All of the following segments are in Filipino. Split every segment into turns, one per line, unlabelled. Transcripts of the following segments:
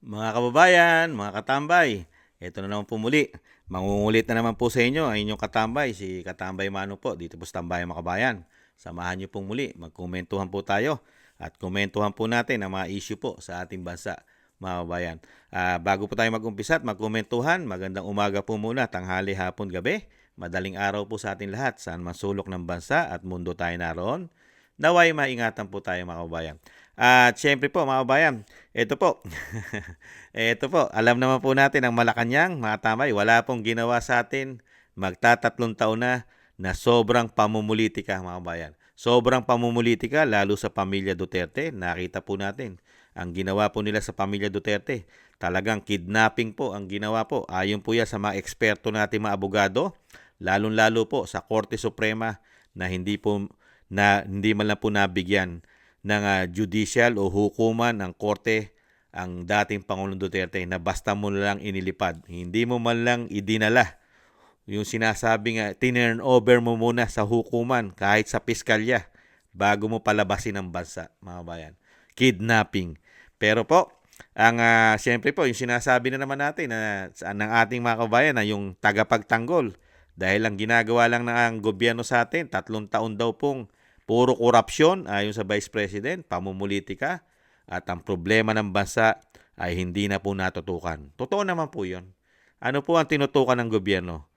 Mga kababayan, mga katambay, ito na naman po muli. Mangungulit na naman po sa inyo ang inyong katambay, si Katambay Mano po, dito po sa Tambayan Makabayan. Samahan niyo pong muli, magkomentuhan po tayo at komentuhan po natin ang mga issue po sa ating bansa, mga kababayan. Bago po tayo mag-umpisa at magkomentuhan, magandang umaga po muna, tanghali, hapon, gabi. Madaling araw po sa ating lahat, saan man sulok ng bansa at mundo tayo naroon. Naway maingatan po tayo, mga kababayan. At syempre po, mga kababayan, ito po. Ito po, alam naman po natin ang Malacanang, mga tambay, wala pong ginawa sa atin magtatatlong taon na sobrang pamumulitika, mga kababayan. Sobrang pamumulitika, lalo sa pamilya Duterte. Nakita po natin ang ginawa po nila sa pamilya Duterte. Talagang kidnapping po ang ginawa po. Ayon po yan sa mga eksperto natin, mga abogado, lalong-lalo po sa Korte Suprema na hindi man lang po nabigyan ng judicial o hukuman ng korte ang dating Pangulong Duterte na basta mo lang inilipad. Hindi mo man lang idinala yung sinasabing tinurn over mo muna sa hukuman kahit sa piskalya bago mo palabasin ang bansa, mga bayan. Kidnapping. Pero po, siyempre po, yung sinasabi na naman natin ng ating mga kabayan na yung tagapagtanggol dahil ang ginagawa lang ng ang gobyerno sa atin, 3 taon daw pong puro korupsyon ayon sa Vice President, pamumulitika, at ang problema ng bansa ay hindi na po natutukan. Totoo naman po yun. Ano po ang tinutukan ng gobyerno?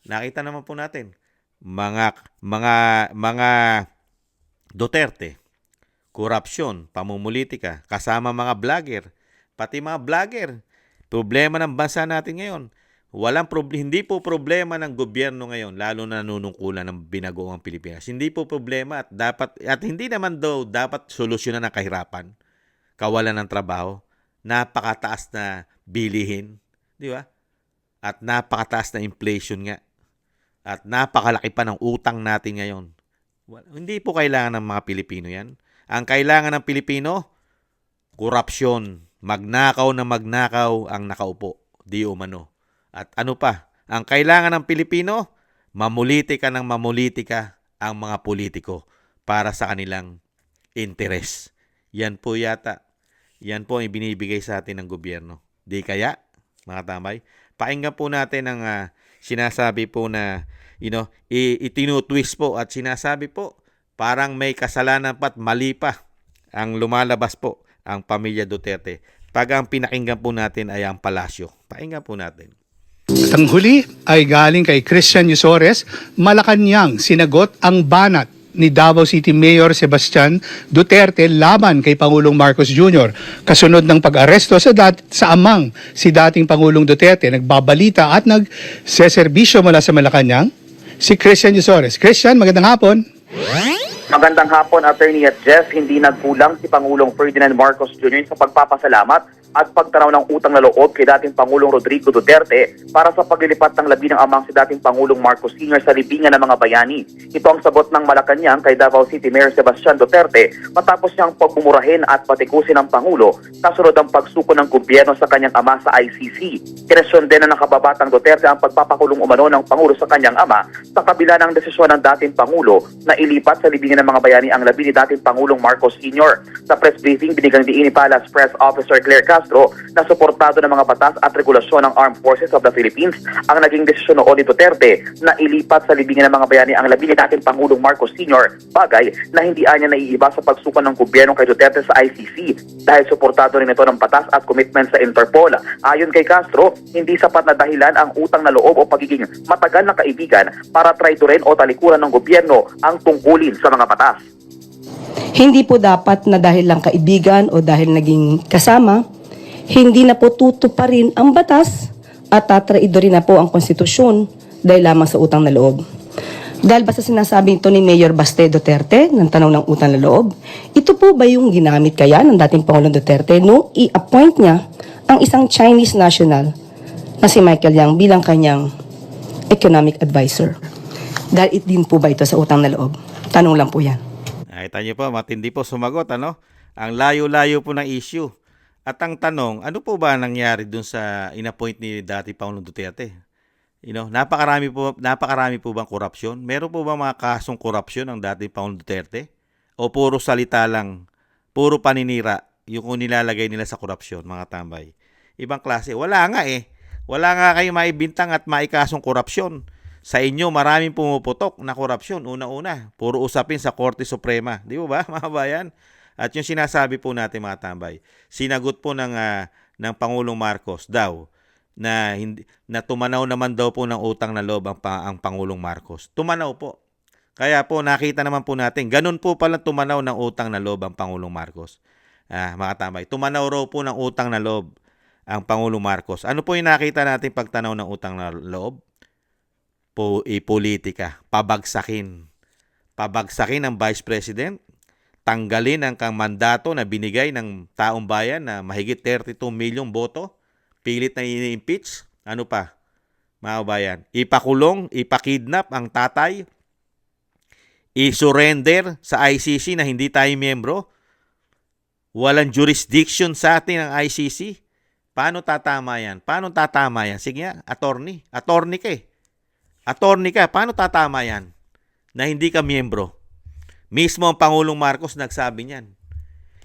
Nakita naman po natin, mga Duterte, korupsyon, pamumulitika, kasama mga vlogger, pati mga vlogger. Problema ng bansa natin ngayon. Hindi po problema ng gobyerno ngayon, lalo na nanunungkulan ng binagoong Pilipinas. Hindi po problema at hindi naman daw dapat solusyonan ng kahirapan, kawalan ng trabaho, napakataas na bilihin, di ba? At napakataas na inflation nga. At napakalaki pa ng utang natin ngayon. Hindi po kailangan ng mga Pilipino yan. Ang kailangan ng Pilipino, korupsyon, magnakaw na magnakaw ang nakaupo, di umano. At ano pa, ang kailangan ng Pilipino, mamulitika ng mamulitika ang mga politiko para sa kanilang interes. Yan po yata. Yan po ang ibinibigay sa atin ng gobyerno. Di kaya, mga tambay? Pakinggan po natin ang sinasabi po na, itinutwist po at sinasabi po, parang may kasalanan pa at mali pa ang lumalabas po ang pamilya Duterte. Pag ang pinakinggan po natin ay ang palasyo. Pakinggan po natin.
At ang huli ay galing kay Christian Yusores, Malacanang sinagot ang banat ni Davao City Mayor Sebastian Duterte laban kay Pangulong Marcos Jr. Kasunod ng pag-aresto sa amang si dating Pangulong Duterte, nagbabalita at nagseserbisyo mula sa Malacanang, si Christian Yusores. Christian, magandang hapon.
Magandang hapon, Attorney at Jeff. Hindi nagkulang si Pangulong Ferdinand Marcos Jr. sa pagpapasalamat at pagtanaw ng utang na loob kay dating Pangulong Rodrigo Duterte para sa paglilipat ng labi ng amang si dating Pangulong Marcos Sr. sa libingan ng mga bayani. Ito ang sagot ng Malacanang kay Davao City Mayor Sebastian Duterte matapos niyang pagmumurahin at patikusin ng Pangulo kasunod ang pagsuko ng gobyerno sa kanyang ama sa ICC. Kinesyon din na nakababatang Duterte ang pagpapakulong umano ng Pangulo sa kanyang ama sa kabila ng desisyon ng dating Pangulo na ilipat sa libingan ng mga bayani ang labi ni dating Pangulong Marcos Sr. Sa press briefing, binigang diin ni Palace Press Officer Claire Castro na suportado ng mga batas at regulasyon ng Armed Forces of the Philippines ang naging desisyon noon ni Duterte na ilipat sa libingan ng mga bayani ang labi ni dating Pangulong Marcos Sr. Bagay na hindi anya naiiba sa pagsukan ng gobyerno kay Duterte sa ICC dahil suportado rin ito ng batas at commitment sa Interpol. Ayon kay Castro, hindi sapat na dahilan ang utang na loob o pagiging matagal na kaibigan para traidorin o talikuran ng gobyerno ang tungkulin sa mga batas.
Hindi po dapat na dahil lang kaibigan o dahil naging kasama, hindi na po tutuparin ang batas at tatraidorin na po ang konstitusyon dahil lamang sa utang na loob. Dahil basta sinasabing ito ni Mayor Baste Duterte ng tanong ng utang na loob, ito po ba yung ginamit kaya ng dating Pangulong Duterte nung i-appoint niya ang isang Chinese national na si Michael Yang bilang kanyang economic advisor? Dahil din po ba ito sa utang na loob? Tanong lang po yan.
Nakita niyo po, matindi po sumagot, ano? Ang layo-layo po ng issue. At ang tanong, ano po ba nangyari dun sa inappoint ni dating Pangulong Duterte? Napakarami po bang korupsyon? Meron po ba mga kasong korupsyon ang dating Pangulong Duterte? O puro salita lang, puro paninira yung nilalagay nila sa korupsyon, mga tambay? Ibang klase. Wala nga eh. Wala nga kayo maibintang at maikasong korupsyon. Sa inyo, maraming pumuputok na korupsyon. Una-una, puro usapin sa Korte Suprema. Di ba, mga bayan? At yung sinasabi po natin, mga tambay, sinagot po ng Pangulong Marcos daw na tumanaw naman daw po ng utang na loob ang Pangulong Marcos. Tumanaw po. Kaya po nakita naman po natin, ganun po pala tumanaw ng utang na loob ang Pangulong Marcos. Mga tambay, tumanaw raw po ng utang na loob ang Pangulong Marcos. Ano po yung nakita natin pagtanaw ng utang na loob? Politika, pabagsakin. Pabagsakin ang Vice President, tanggalin ang mandato na binigay ng taong bayan na mahigit 32 milyong boto, pilit na ini-impeach. Ano pa, mga bayan? Ipakulong, ipakidnap ang tatay, i-surrender sa ICC na hindi tayo miyembro. Walang jurisdiction sa atin ang ICC. Paano tatama yan? Paano tatama yan? Sige nga, attorney. Attorney ka eh. Attorney ka. Paano tatama yan? Na hindi ka miyembro. Mismo ang Pangulong Marcos nagsabi niyan.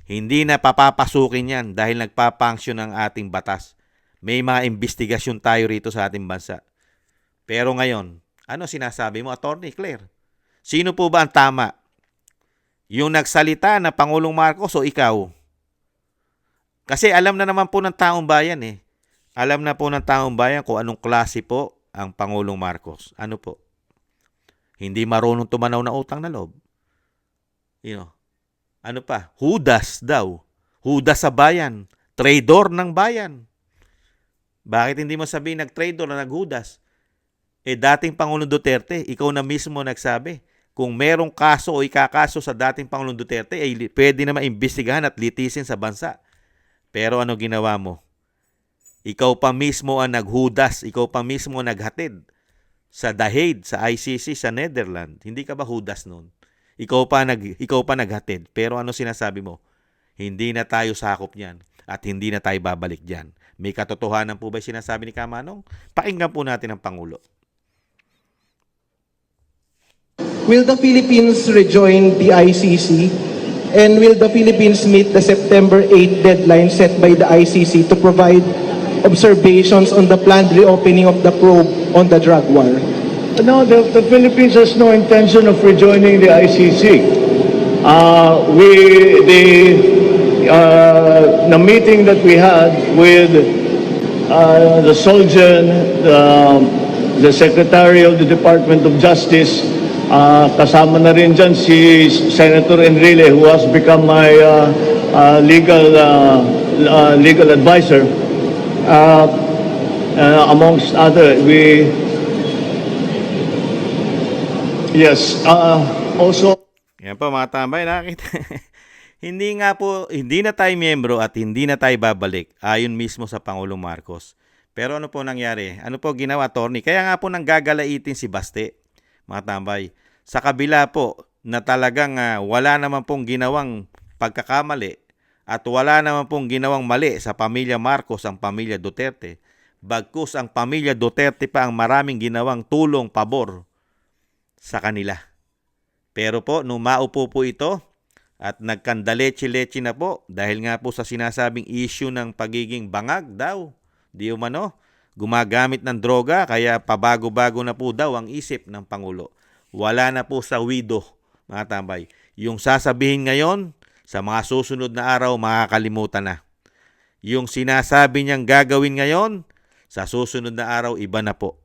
Hindi na papapasukin yan dahil nagpapanksyon ang ating batas. May mga investigasyon tayo rito sa ating bansa. Pero ngayon, ano sinasabi mo, Attorney Claire? Sino po ba ang tama? Yung nagsalita na Pangulong Marcos o ikaw? Kasi alam na naman po ng taong bayan eh. Alam na po ng taong bayan kung anong klase po ang Pangulong Marcos. Ano po? Hindi marunong tumanaw na utang na loob. Ano pa? Hudas daw. Hudas sa bayan. Traidor ng bayan. Bakit hindi mo sabihin nag-traidor na naghudas? Dating Pangulong Duterte, ikaw na mismo nagsabi, kung merong kaso o ikakaso sa dating Pangulong Duterte, pwede na maimbestigahan at litisin sa bansa. Pero ano ginawa mo? Ikaw pa mismo ang naghudas, ikaw pa mismo ang naghatid sa The Hague, sa ICC, sa Netherlands. Hindi ka ba hudas nun? Ikaw pa naghatid. Pero ano sinasabi mo? Hindi na tayo sakop niyan at hindi na tayo babalik diyan. May katotohanan po ba sinasabi ni Kamanong? Pakinggan po natin ang Pangulo.
Will the Philippines rejoin the ICC? And will the Philippines meet the September 8 deadline set by the ICC to provide observations on the planned reopening of the probe on the drug war?
No, the Philippines has no intention of rejoining the ICC. The meeting that we had with the Solgen, the Secretary of the Department of Justice, kasama na rin dyan si Senator Enrile, who has become my legal advisor. Amongst other, also.
Yan po mga tambay, nakakita. Hindi na tayo miyembro at hindi na tayo babalik ayon mismo sa Pangulong Marcos. Pero ano po nangyari? Ano po ginawa, Attorney? Kaya nga po nanggagalaitin si Baste, mga tambay. Sa kabila po na talagang wala naman pong ginawang pagkakamali at wala naman pong ginawang mali sa pamilya Marcos, ang pamilya Duterte. Bagkus ang pamilya Duterte pa ang maraming ginawang tulong, pabor sa kanila. Pero po, nung maupo po ito at nagkandaleche-leche na po dahil nga po sa sinasabing issue ng pagiging bangag daw, di umano, gumagamit ng droga kaya pabago-bago na po daw ang isip ng Pangulo. Wala na po sa wido, mga tambay. Yung sasabihin ngayon, sa mga susunod na araw, makakalimutan na. Yung sinasabi niyang gagawin ngayon, sa susunod na araw, iba na po.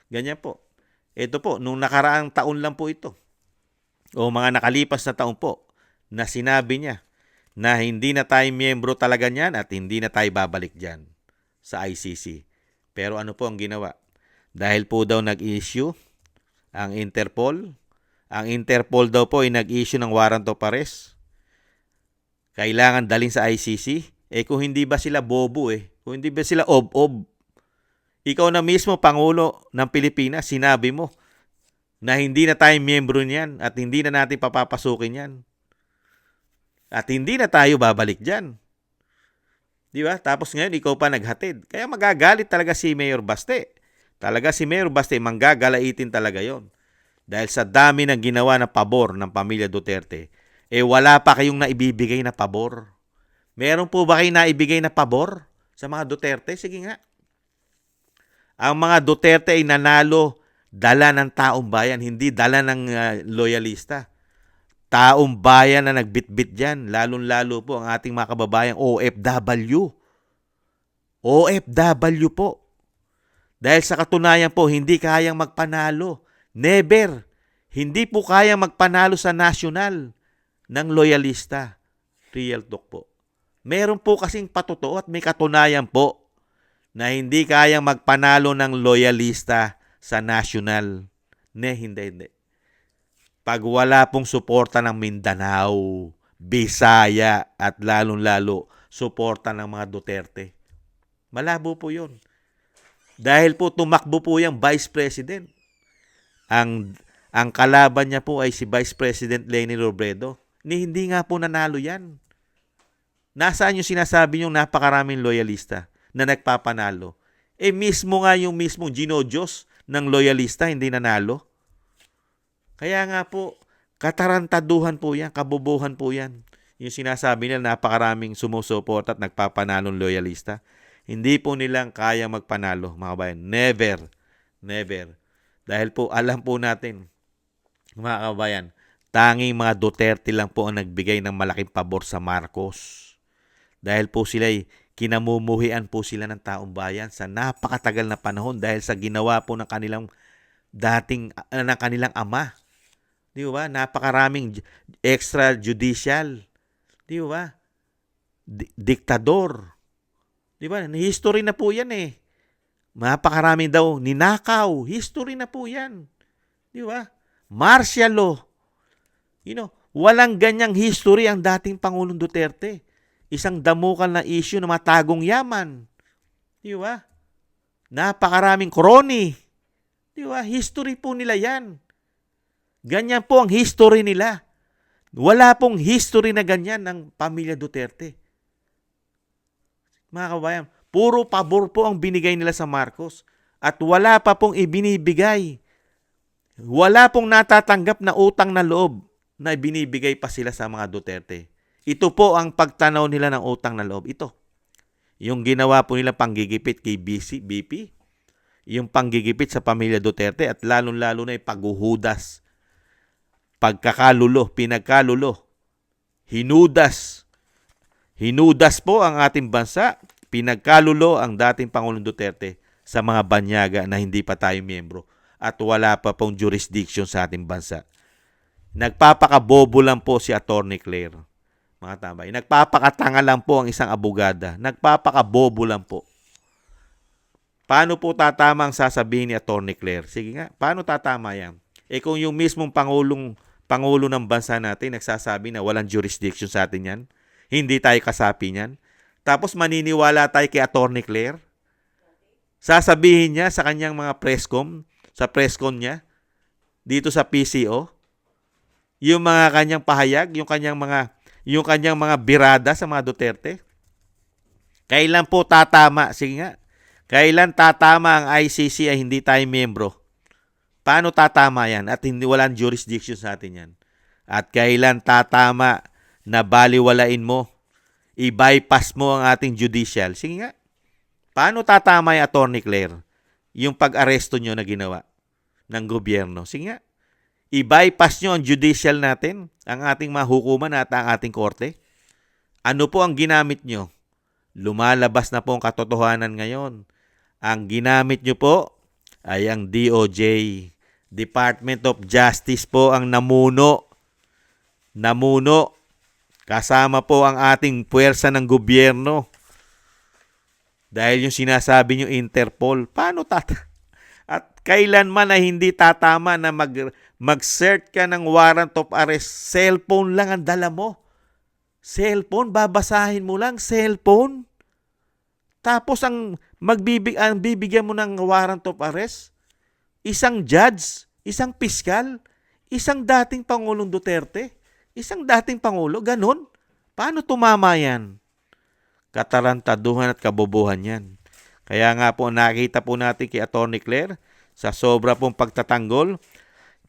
Ganyan po. Ito po, nung nakaraang taon lang po ito, o mga nakalipas na taon po, na sinabi niya na hindi na tayo miyembro talaga niyan at hindi na tayo babalik diyan sa ICC. Pero ano po ang ginawa? Dahil po daw nag-issue ang Interpol. Ang Interpol daw po ay nag-issue ng warrant of arrest. Kailangan dalhin sa ICC. Kung hindi ba sila bobo kung hindi ba sila ob-ob. Ikaw na mismo, Pangulo ng Pilipinas, sinabi mo na hindi na tayo miyembro niyan at hindi na natin papapasukin yan. At hindi na tayo babalik dyan. Di ba? Tapos ngayon, ikaw pa naghatid. Kaya magagalit talaga si Mayor Baste. Talaga si Mayor Baste, manggagalaitin talaga yon. Dahil sa dami ng ginawa na pabor ng pamilya Duterte, wala pa kayong naibibigay na pabor. Meron po ba kayong naibigay na pabor sa mga Duterte? Sige nga. Ang mga Duterte ay nanalo dala ng taong bayan, hindi dala ng loyalista. Taong bayan na nagbitbit dyan, lalong-lalo po ang ating mga kababayang OFW. OFW po. Dahil sa katunayan po, hindi kayang magpanalo. Never. Hindi po kayang magpanalo sa national ng loyalista. Real talk po. Meron po kasing patotoo at may katunayan po na hindi kayang magpanalo ng loyalista sa national. Hindi. Pag wala pong suporta ng Mindanao, Bisaya at lalong-lalo suporta ng mga Duterte. Malabo po yun. Dahil po tumakbo po yung Vice President. Ang kalaban niya po ay si Vice President Leni Robredo. Hindi nga po nanalo yan. Nasaan yung sinasabi yung napakaraming loyalista na nagpapanalo? Mismo nga yung mismong ginodiyos ng loyalista hindi nanalo. Kaya nga po, katarantaduhan po yan, kabobohan po yan. Yung sinasabi nila napakaraming sumusuport at nagpapanalong loyalista. Hindi po nilang kaya magpanalo, mga kabayan. Never. Dahil po, alam po natin, mga kabayan, tanging mga Duterte lang po ang nagbigay ng malaking pabor sa Marcos. Dahil po sila'y kinamumuhian po sila ng taong bayan sa napakatagal na panahon dahil sa ginawa po ng kanilang ng kanilang ama. Di ba? Napakaraming extrajudicial. Di ba? Diktador. Di ba? History na po yan eh. Napakaraming daw ninakaw. History na po yan. Di ba? Martial law. Walang ganyang history ang dating Pangulong Duterte. Isang damukal na issue na matagong yaman. Di ba? Napakaraming kroni. Di ba? History po nila yan. Ganyan po ang history nila. Wala pong history na ganyan ng pamilya Duterte. Mga kabayan, puro pabor po ang binigay nila sa Marcos at wala pa pong ibinibigay. Wala pong natatanggap na utang na loob na ibinibigay pa sila sa mga Duterte. Ito po ang pagtanaw nila ng utang na loob. Ito. Yung ginawa po nila panggigipit kay BP, yung panggigipit sa pamilya Duterte at lalong-lalo na yung paghuhudas, pagkakalulo, pinagkalulo, hinudas. Hinudas po ang ating bansa, pinagkalulo ang dating Pangulong Duterte sa mga banyaga na hindi pa tayo miyembro at wala pa pong jurisdiction sa ating bansa. Nagpapakabobo lang po si Atty. Claire. Mga tambay. Nagpapakatanga lang po ang isang abogada. Nagpapakabobo lang po. Paano po tatama ang sasabihin ni Atty. Claire? Sige nga, paano tatama yan? Kung yung mismong Pangulo ng bansa natin nagsasabi na walang jurisdiction sa atin yan, hindi tayo kasapi niyan, tapos maniniwala tayo kay Atty. Claire? Sasabihin niya sa kanyang mga sa presscom niya, dito sa PCO, yung mga kanyang pahayag, yung kanyang mga birada sa mga Duterte. Kailan po tatama? Sige nga. Kailan tatama ang ICC ay hindi tayo miyembro? Paano tatama yan? At hindi walang jurisdiction sa atin yan. At kailan tatama na baliwalain mo, i-bypass mo ang ating judicial? Sige nga. Paano tatama yung Atty. Claire? Yung pag-aresto nyo na ginawa ng gobyerno? Sige nga. I-bypass nyo ang judicial natin, ang ating mga hukuman at ang ating korte. Ano po ang ginamit nyo? Lumalabas na po ang katotohanan ngayon. Ang ginamit nyo po ay ang DOJ, Department of Justice po ang namuno. Kasama po ang ating puwersa ng gobyerno. Dahil yung sinasabi nyo Interpol, paano At kailanman na hindi tatama na mag-search ka ng warrant of arrest, cellphone lang ang dala mo. Cellphone, babasahin mo lang, cellphone. Tapos ang bibigyan mo ng warrant of arrest, isang judge, isang piskal, isang dating Pangulong Duterte, isang dating Pangulo, ganun. Paano tumama yan? Katarantaduhan at kabobohan yan. Kaya nga po nakita po natin kay Atty. Claire, sa sobra pong pagtatanggol,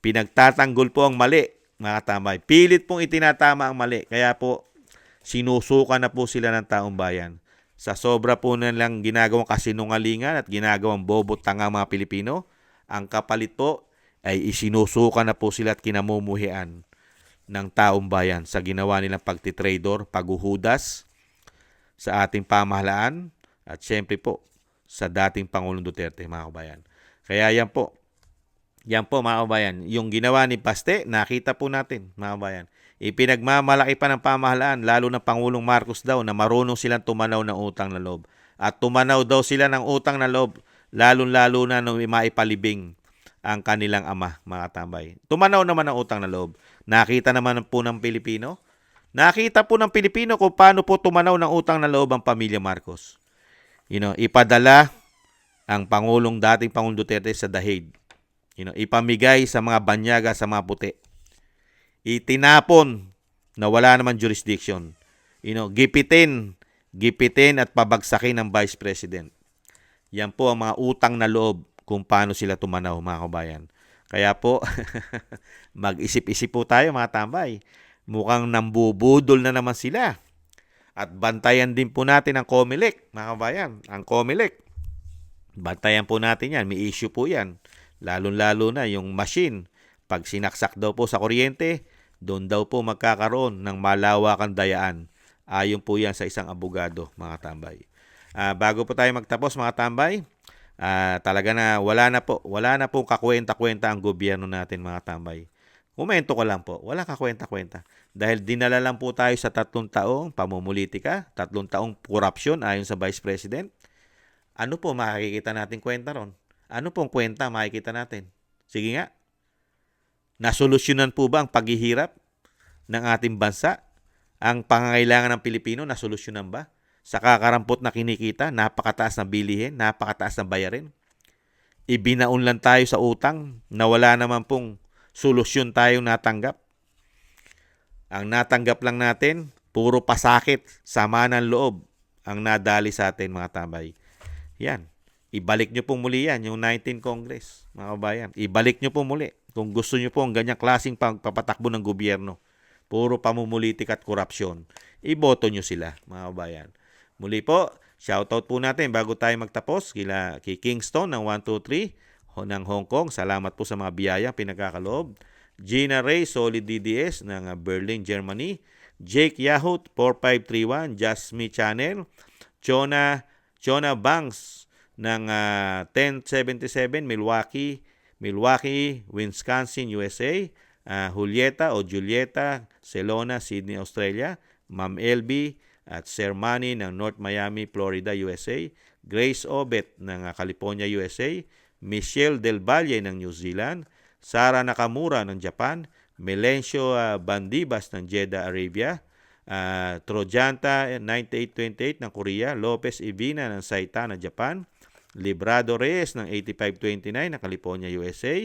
pinagtatanggol po ang mali, mga tambay. Pilit pong itinatama ang mali. Kaya po, sinusuka na po sila ng taong bayan. sa sobra po nilang ginagawang kasinungalingan at ginagawang bobo tanga mga Pilipino, ang kapalit po ay isinusuka na po sila at kinamumuhian ng taong bayan sa ginawa nilang pagtitrador, paghuhudas sa ating pamahalaan at syempre po sa dating Pangulong Duterte, mga kabayan. Kaya yan po mga kabayan, yung ginawa ni Baste, nakita po natin mga kabayan. Ipinagmamalaki pa ng pamahalaan, lalo na Pangulong Marcos daw, na marunong silang tumanaw ng utang na loob. At tumanaw daw sila ng utang na loob, lalo-lalo na nung maipalibing ang kanilang ama, mga tambay. Tumanaw naman ng utang na loob. Nakita naman po ng Pilipino. Nakita po ng Pilipino kung paano po tumanaw ng utang na loob ang pamilya Marcos. Ipadala ang dating Pangulong Duterte sa dahig. Ipamigay sa mga banyaga, sa mga puti. Itinapon na wala naman jurisdiction. Gipitin at pabagsakin ng Vice President. Yan po ang mga utang na loob kung paano sila tumanaw, mga kabayan. Kaya po, mag-isip-isip po tayo, mga tambay. Mukhang nambubudol na naman sila. At bantayan din po natin ang COMELEC, mga kabayan. Ang COMELEC, bantayan po natin yan. May issue po yan. Lalo-lalo na yung machine. Pag sinaksak daw po sa kuryente, doon daw po magkakaroon ng malawakang dayaan. Ayon po yan sa isang abogado, mga tambay. Bago po tayo magtapos, mga tambay, talaga na wala na po kakwenta-kwenta ang gobyerno natin, mga tambay. Komento ko lang po, wala kakwenta-kwenta. Dahil dinala lang po tayo sa 3 taong pamumulitika, 3 taong korupsyon ayon sa Vice President. Ano po makikita natin kwenta ron? Ano pong kwenta makikita natin? Sige nga. Nasolusyonan po ba ang paghihirap ng ating bansa? Ang pangangailangan ng Pilipino, nasolusyonan ba? Sa kakarampot na kinikita, napakataas na bilihin, napakataas na bayarin. Ibinaon lang tayo sa utang na wala naman pong solusyon tayong natanggap. Ang natanggap lang natin, puro pasakit, sama ng loob ang nadali sa atin, mga tambay. Yan. Ibalik nyo pong muli yan, yung 19 Congress, mga kabayan. Ibalik nyo po muli. Kung gusto nyo po ang ganyang klaseng pagpapatakbo ng gobyerno, puro pamumulitik at korupsyon, iboto nyo sila, mga kabayan. Muli po, shoutout po natin bago tayo magtapos kay Kingston ng 123 ng Hong Kong. Salamat po sa mga biyaya pinagkakaloob. Gina Ray, Solid DDS ng Berlin, Germany. Jake Yahut, 4531, Just Me Channel. Chona Banks ng 1077, Milwaukee, Wisconsin, USA. Julieta Celona, Sydney, Australia. Ma'am LB at Sir Manny ng North Miami, Florida, USA. Grace Obet ng California, USA. Michelle Del Valle ng New Zealand. Sara Nakamura ng Japan. Melencio Bandibas ng Jeddah, Arabia. Trojanta 9828 ng Korea. Lopez Ibina ng Saita ng Japan. Librado Reyes ng 8529 ng California, USA.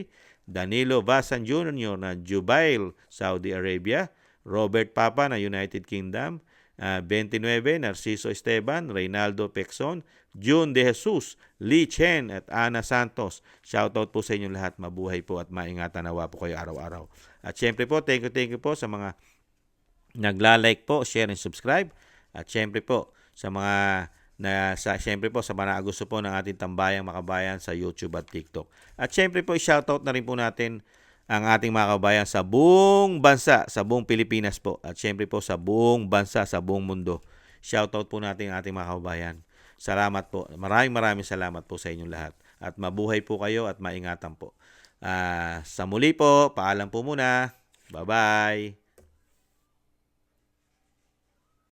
Danilo Vasan Jr. ng Jubail, Saudi Arabia. Robert Papa ng United Kingdom. 29, Narciso Esteban, Reynaldo Pexon, June De Jesus, Lee Chen at Ana Santos. Shoutout po sa inyong lahat. Mabuhay po at maingatan nawa po kayo araw-araw. At syempre po, thank you po sa mga nagla-like po, share and subscribe. At syempre po sa mga syempre po sa mga gusto po ng ating tambayang makabayan sa YouTube at TikTok. At syempre po, i-shoutout na rin po natin ang ating mga kabayan sa buong bansa, sa buong Pilipinas po. At syempre po sa buong bansa, sa buong mundo. Shoutout po natin ang ating mga kabayan. Salamat po. Maraming salamat po sa inyong lahat. At mabuhay po kayo at maingatan po. Sa muli po, paalam po muna. Bye-bye.